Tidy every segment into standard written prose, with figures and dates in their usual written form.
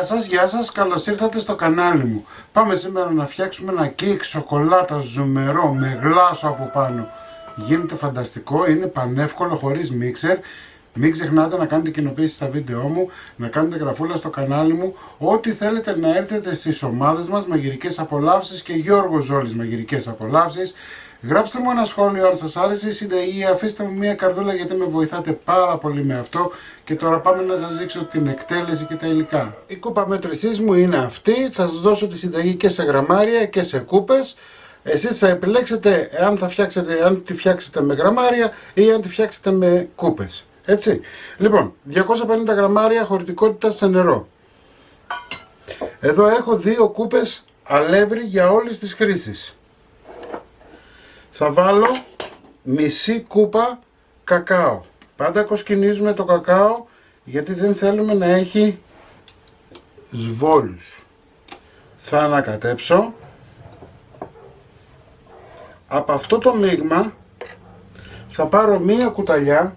Γεια σας, καλώς ήρθατε στο κανάλι μου. Πάμε σήμερα να φτιάξουμε ένα κέικ σοκολάτα ζουμερό με γλάσο από πάνω. Γίνεται φανταστικό, είναι πανεύκολο, χωρίς μίξερ. Μην ξεχνάτε να κάνετε κοινοποίηση στα βίντεό μου, να κάνετε γραφούλα στο κανάλι μου. Ό,τι θέλετε να έρθετε στις ομάδες μας, Μαγειρικές Απολαύσεις και Γιώργος Ζόλης Μαγειρικές Απολαύσεις. Γράψτε μου ένα σχόλιο αν σας άρεσε η συνταγή, αφήστε μου μια καρδούλα γιατί με βοηθάτε πάρα πολύ με αυτό. Και τώρα πάμε να σας δείξω την εκτέλεση και τα υλικά. Η κούπα μέτρησής μου είναι αυτή, θα σας δώσω τη συνταγή και σε γραμμάρια και σε κούπες. Εσείς θα επιλέξετε αν τη φτιάξετε με γραμμάρια ή αν τη φτιάξετε με κούπες. Έτσι. Λοιπόν, 250 γραμμάρια χωρητικότητα σε νερό. Εδώ έχω 2 κούπες αλεύρι για όλες τις χρήσεις. Θα βάλω μισή κούπα κακάο. Πάντα κοσκινίζουμε το κακάο γιατί δεν θέλουμε να έχει σβόλους. Θα ανακατέψω. Από αυτό το μείγμα θα πάρω μία κουταλιά.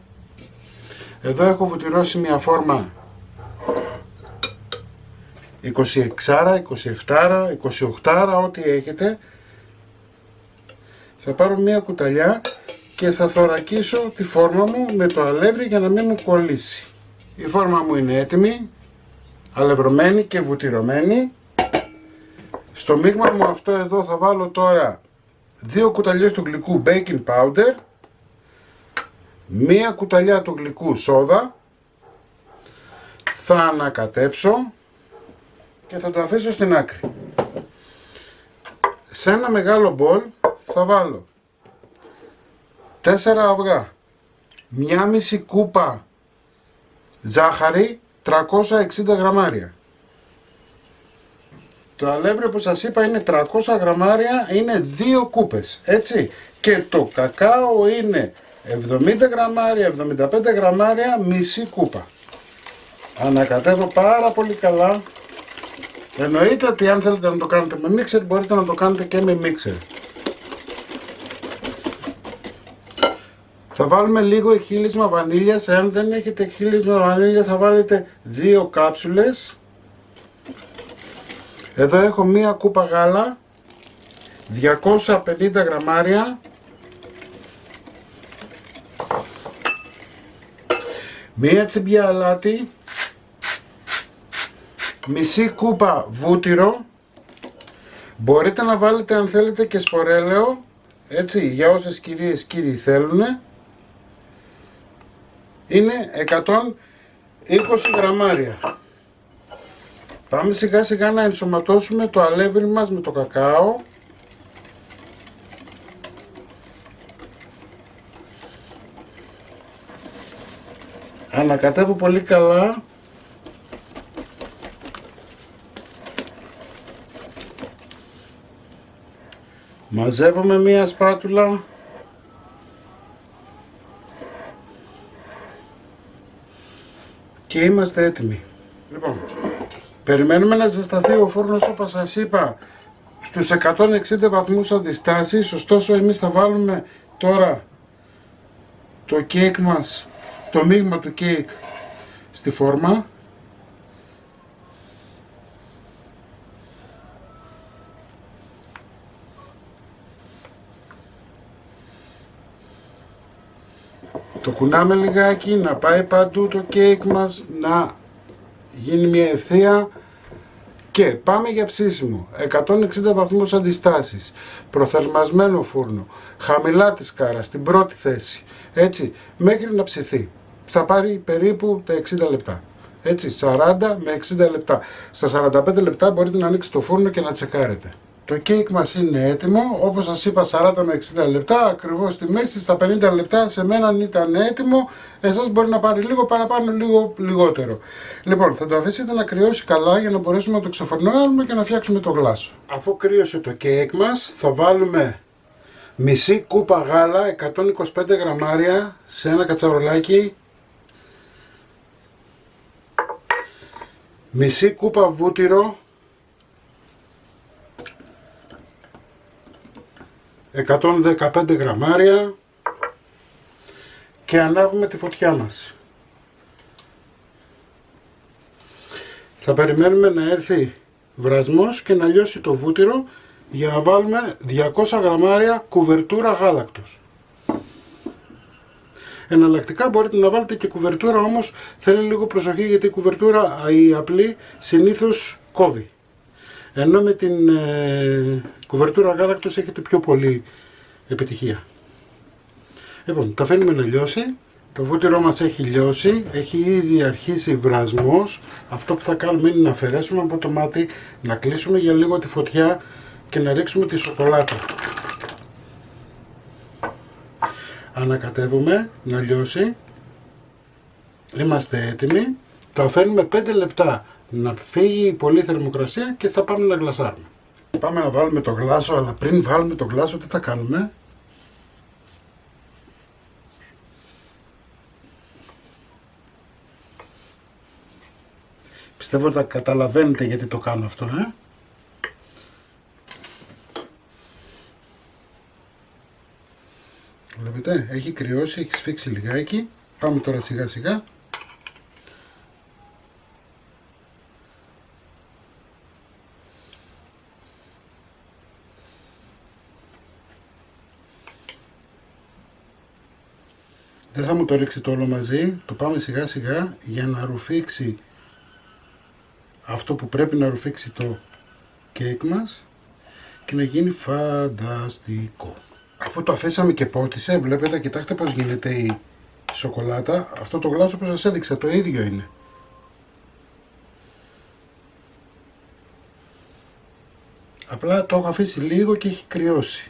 Εδώ έχω βουτυρώσει μία φόρμα 26, 27, 28, ό,τι έχετε. Θα πάρω μία κουταλιά και θα θωρακίσω τη φόρμα μου με το αλεύρι για να μην μου κολλήσει. Η φόρμα μου είναι έτοιμη, αλευρωμένη και βουτυρωμένη. Στο μείγμα μου αυτό εδώ θα βάλω τώρα 2 κουταλιές του γλυκού baking powder, μία κουταλιά του γλυκού σόδα. Θα ανακατέψω και θα το αφήσω στην άκρη. Σε ένα μεγάλο μπολ θα βάλω 4 αυγά, μία μισή κούπα ζάχαρη, 360 γραμμάρια. Το αλεύρι που σας είπα είναι 300 γραμμάρια, είναι 2 κούπες, έτσι. Και το κακάο είναι 70 γραμμάρια, 75 γραμμάρια, μισή κούπα. Ανακατεύω πάρα πολύ καλά. Εννοείται ότι αν θέλετε να το κάνετε με μίξερ, μπορείτε να το κάνετε και με μίξερ. Θα βάλουμε λίγο εκχύλισμα βανίλιας. Εάν δεν έχετε εκχύλισμα βανίλια θα βάλετε 2 κάψουλες. Εδώ έχω μία κούπα γάλα, 250 γραμμάρια. Μία τσιμπιά αλάτι. Μισή κούπα βούτυρο. Μπορείτε να βάλετε αν θέλετε και σπορέλαιο, έτσι, για όσες κυρίες κύριοι θέλουν. Είναι 120 γραμμάρια. Πάμε σιγά σιγά να ενσωματώσουμε το αλεύρι μας με το κακάο. Ανακατεύω πολύ καλά. Μαζεύω με μία σπάτουλα. Και είμαστε έτοιμοι. Λοιπόν, περιμένουμε να ζεσταθεί ο φούρνος όπως σας είπα στους 160 βαθμούς αντιστάσης. Ωστόσο εμείς θα βάλουμε τώρα το κέικ μας, το μείγμα του κέικ στη φόρμα. Το κουνάμε λιγάκι, να πάει παντού το κέικ μας, να γίνει μια ευθεία και πάμε για ψήσιμο. 160 βαθμούς αντιστάσεις, προθερμασμένο φούρνο, χαμηλά τη σκάρα, στην πρώτη θέση, έτσι, μέχρι να ψηθεί. Θα πάρει περίπου τα 60 λεπτά. Έτσι, 40 με 60 λεπτά. Στα 45 λεπτά μπορείτε να ανοίξετε το φούρνο και να τσεκάρετε. Το κέικ μας είναι έτοιμο, όπως σας είπα 40 με 60 λεπτά, ακριβώς στη μέση, στα 50 λεπτά σε μένα ήταν έτοιμο, εσάς μπορεί να πάρει λίγο παραπάνω, λίγο λιγότερο. Λοιπόν, θα το αφήσετε να κρυώσει καλά για να μπορέσουμε να το ξεφορνώνουμε και να φτιάξουμε το γλάσο. Αφού κρύωσε το κέικ μας, θα βάλουμε μισή κούπα γάλα, 125 γραμμάρια, σε ένα κατσαρολάκι, μισή κούπα βούτυρο, 115 γραμμάρια και ανάβουμε τη φωτιά μας. Θα περιμένουμε να έρθει βρασμός και να λιώσει το βούτυρο για να βάλουμε 200 γραμμάρια κουβερτούρα γάλακτος. Εναλλακτικά μπορείτε να βάλετε και κουβερτούρα, όμως θέλει λίγο προσοχή γιατί η κουβερτούρα η απλή συνήθως κόβει. Ενώ με την κουβερτούρα γάλακτος έχετε πιο πολύ επιτυχία. Λοιπόν, τα αφήνουμε να λιώσει. Το βούτυρό μας έχει λιώσει, έχει ήδη αρχίσει βρασμός. Αυτό που θα κάνουμε είναι να αφαιρέσουμε από το μάτι, να κλείσουμε για λίγο τη φωτιά και να ρίξουμε τη σοκολάτα. Ανακατεύουμε να λιώσει. Είμαστε έτοιμοι. Το αφήνουμε 5 λεπτά να φύγει η πολλή θερμοκρασία και θα πάμε να γλασάρουμε. Πάμε να βάλουμε το γλάσο, αλλά πριν βάλουμε το γλάσο τι θα κάνουμε? Πιστεύω ότι καταλαβαίνετε γιατί το κάνω αυτό, Βλέπετε, έχει κρυώσει, έχει σφίξει λιγάκι. Πάμε τώρα σιγά σιγά. Δεν θα μου το ρίξει το όλο μαζί, το πάμε σιγά σιγά για να ρουφήξει αυτό που πρέπει να ρουφήξει το κέικ μας και να γίνει φανταστικό. Αφού το αφήσαμε και πότισε, βλέπετε, κοιτάξτε πως γίνεται η σοκολάτα. Αυτό το γλάσο που σας έδειξα, το ίδιο είναι. Απλά το έχω αφήσει λίγο και έχει κρυώσει.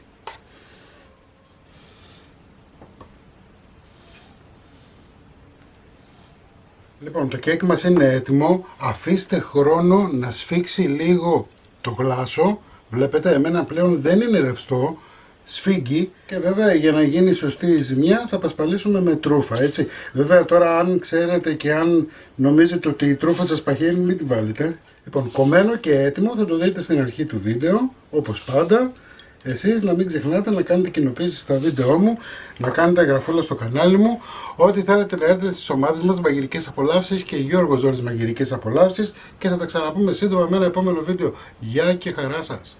Λοιπόν, το κέικ μας είναι έτοιμο. Αφήστε χρόνο να σφίξει λίγο το γλάσο. Βλέπετε, εμένα πλέον δεν είναι ρευστό. Σφίγγει και βέβαια για να γίνει σωστή η ζυμιά θα πασπαλίσουμε με τρούφα, έτσι. Βέβαια τώρα αν ξέρετε και αν νομίζετε ότι η τρούφα σας παχαίνει, μην τη βάλετε. Λοιπόν, κομμένο και έτοιμο, θα το δείτε στην αρχή του βίντεο, όπως πάντα. Εσείς να μην ξεχνάτε να κάνετε κοινοποίησεις στα βίντεό μου, να κάνετε εγγραφούλα στο κανάλι μου, ό,τι θέλετε να έρθετε στις ομάδες μας Μαγειρικές Απολαύσεις και Γιώργος Ζόρις Μαγειρικές Απολαύσεις και θα τα ξαναπούμε σύντομα με ένα επόμενο βίντεο. Γεια και χαρά σας!